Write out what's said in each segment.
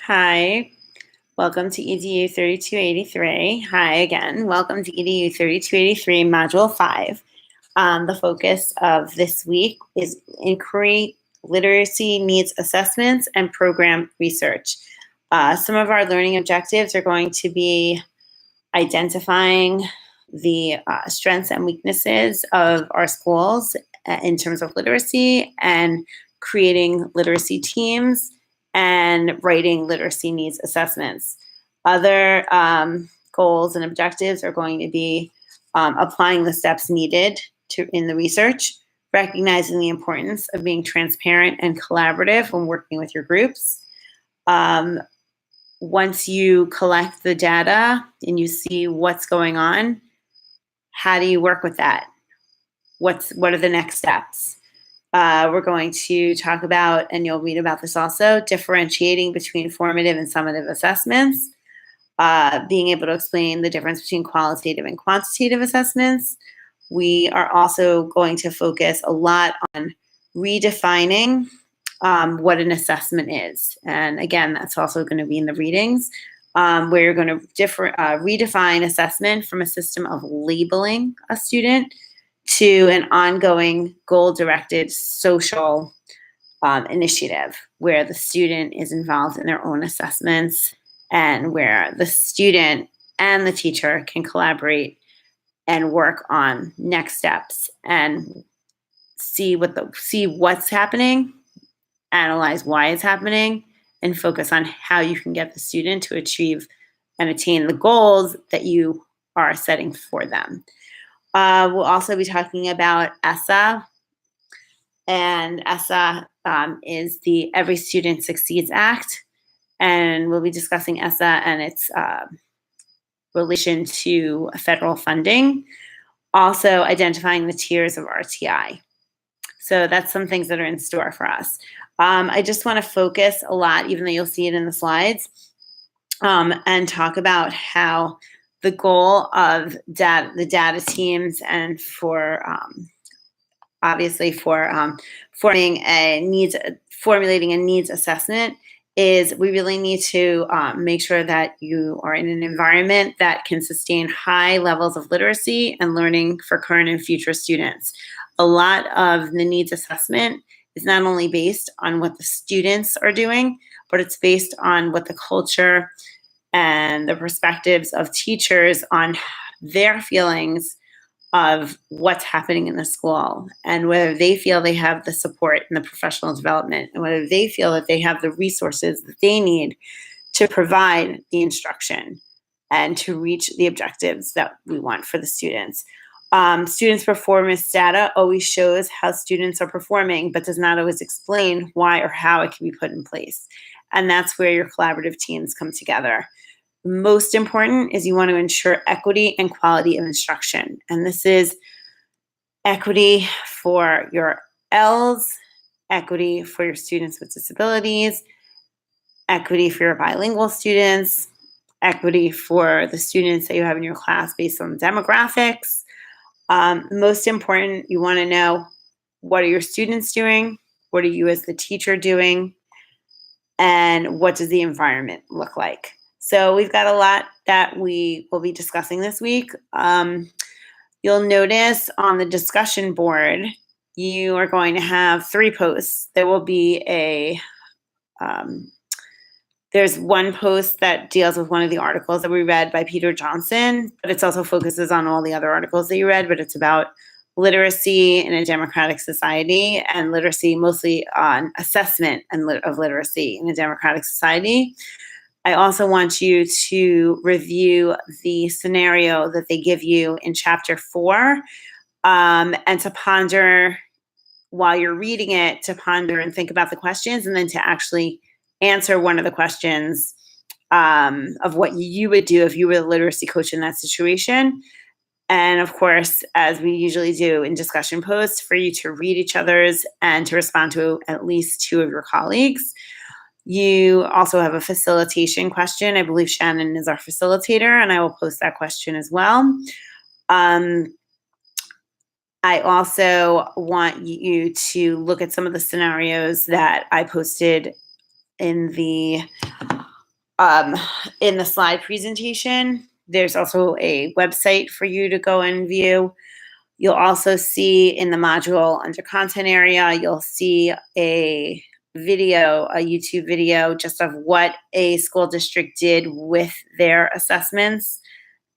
Hi, welcome to EDU 3283. Hi again, welcome to EDU 3283, Module 5. The focus of this week is inquiry, literacy needs assessments, and program research. Some of our learning objectives are going to be identifying the strengths and weaknesses of our schools in terms of literacy and creating literacy teams and writing literacy needs assessments. Other goals and objectives are going to be applying the steps needed in the research, recognizing the importance of being transparent and collaborative when working with your groups. Once you collect the data and you see what's going on, how do you work with that? What are the next steps? We're going to talk about, and you'll read about this also, differentiating between formative and summative assessments, being able to explain the difference between qualitative and quantitative assessments. We are also going to focus a lot on redefining what an assessment is. And again, that's also going to be in the readings, where you're going to redefine assessment from a system of labeling a student to an ongoing goal-directed social initiative where the student is involved in their own assessments and where the student and the teacher can collaborate and work on next steps and see what's happening, analyze why it's happening, and focus on how you can get the student to achieve and attain the goals that you are setting for them. We'll also be talking about ESSA, and ESSA is the Every Student Succeeds Act, and we'll be discussing ESSA and its relation to federal funding, also identifying the tiers of RTI. So that's some things that are in store for us. I just want to focus a lot, even though you'll see it in the slides, and talk about how the goal of the data teams and for obviously for formulating a needs assessment is we really need to make sure that you are in an environment that can sustain high levels of literacy and learning for current and future students. A lot of the needs assessment is not only based on what the students are doing, but it's based on what the culture and the perspectives of teachers on their feelings of what's happening in the school and whether they feel they have the support and the professional development and whether they feel that they have the resources that they need to provide the instruction and to reach the objectives that we want for the students. Students' performance data always shows how students are performing, but does not always explain why or how it can be put in place. And that's where your collaborative teams come together. Most important is you want to ensure equity and quality of instruction. And this is equity for your Ls, equity for your students with disabilities, equity for your bilingual students, equity for the students that you have in your class based on demographics. Most important, you want to know what are your students doing, what are you as the teacher doing, and what does the environment look like. So we've got a lot that we will be discussing this week. You'll notice on the discussion board, you are going to have 3 posts. There will be there's one post that deals with one of the articles that we read by Peter Johnson, but it also focuses on all the other articles that you read, but it's about literacy in a democratic society and literacy mostly on assessment of literacy in a democratic society. I also want you to review the scenario that they give you in chapter 4 and to ponder while you're reading it, to ponder and think about the questions and then to actually answer one of the questions of what you would do if you were the literacy coach in that situation. And of course, as we usually do in discussion posts, for you to read each other's and to respond to at least 2 of your colleagues. You also have a facilitation question. I believe Shannon is our facilitator, and I will post that question as well. I also want you to look at some of the scenarios that I posted in the in the slide presentation. There's also a website for you to go and view. You'll also see in the module under content area, you'll see a video, a YouTube video just of what a school district did with their assessments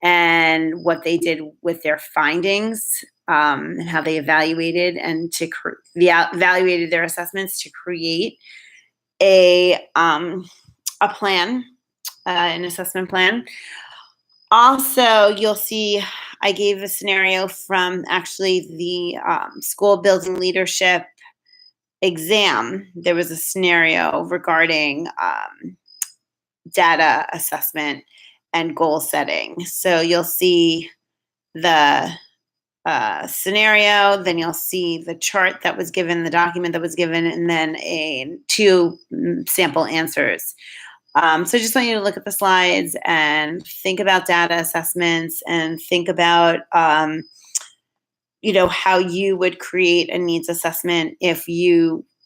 and what they did with their findings, and how they evaluated and evaluated their assessments to create a plan, an assessment plan. Also, you'll see I gave a scenario from actually the school building leadership exam. There was a scenario regarding data assessment and goal setting. So you'll see the scenario, then you'll see the chart that was given, the document that was given, and then two sample answers. So I just want you to look at the slides and think about data assessments and think about, how you would create a needs assessment if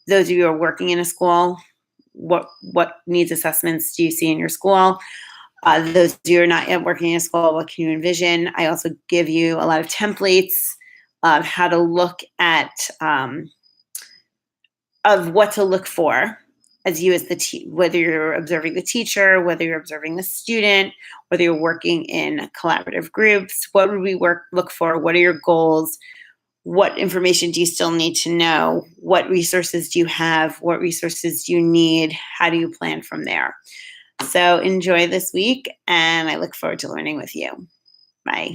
those of you who are working in a school, what needs assessments do you see in your school? Those of you who are not yet working in a school, what can you envision? I also give you a lot of templates of how to look at, of what to look for as you as whether you're observing the teacher, whether you're observing the student, whether you're working in collaborative groups. What would we look for? What are your goals? What information do you still need to know? What resources do you have? What resources do you need? How do you plan from there? So enjoy this week, and I look forward to learning with you. Bye.